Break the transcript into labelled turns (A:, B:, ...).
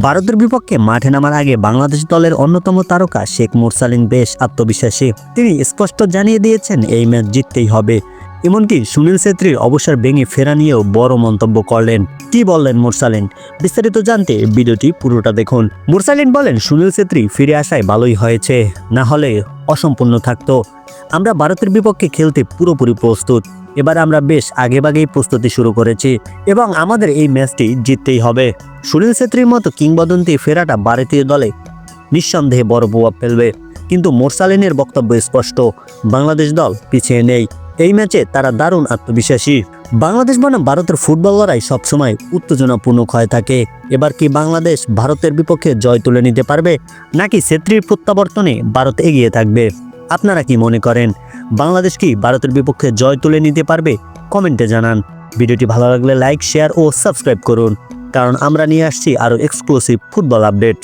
A: ভারতের বিপক্ষে মাঠে নামার আগে বাংলাদেশ দলের অন্যতম তারকা শেখ মুরসালিন বেশ আত্মবিশ্বাসী। তিনি স্পষ্ট জানিয়ে দিয়েছেন এই ম্যাচ জিততেই হবে। এমনকি সুনীল ছেত্রীর অবসর ভেঙে ফেরা নিয়েও বড় মন্তব্য করলেন। কি বললেন মুরসালিন, বিস্তারিত জানতে ভিডিওটি পুরোটা দেখুন। মুরসালিন বলেন, সুনীল ছেত্রী ফিরে আসায় ভালোই হয়েছে, না হলে অসম্পূর্ণ থাকতো। আমরা ভারতের বিপক্ষে খেলতে পুরোপুরি প্রস্তুত। এবার আমরা বেশ আগেভাগেই প্রস্তুতি শুরু করেছি এবং আমাদের এই ম্যাচটি জিততেই হবে। সুনীল ছেত্রীর মতো কিংবদন্তি ফেরাটা ভারতীয় দলে নিঃসন্দেহে বড় প্রভাব ফেলবে। কিন্তু মুরসালিনের বক্তব্য স্পষ্ট, বাংলাদেশ দল পিছিয়ে নেই। এই ম্যাচে তারা দারুণ আত্মবিশ্বাসী। বাংলাদেশ বনাম ভারতের ফুটবল লড়াই সবসময় উত্তেজনাপূর্ণ হয়ে থাকে। এবার কি বাংলাদেশ ভারতের বিপক্ষে জয় তুলে নিতে পারবে, নাকি ছেত্রীর প্রত্যাবর্তনে ভারত এগিয়ে থাকবে? আপনারা কি মনে করেন, বাংলাদেশ কি ভারতের বিপক্ষে জয় তুলে নিতে পারবে? কমেন্টে জানান। ভিডিওটি ভালো লাগলে লাইক, শেয়ার ও সাবস্ক্রাইব করুন, কারণ আমরা নিয়ে আসছি আরও এক্সক্লুসিভ ফুটবল আপডেট।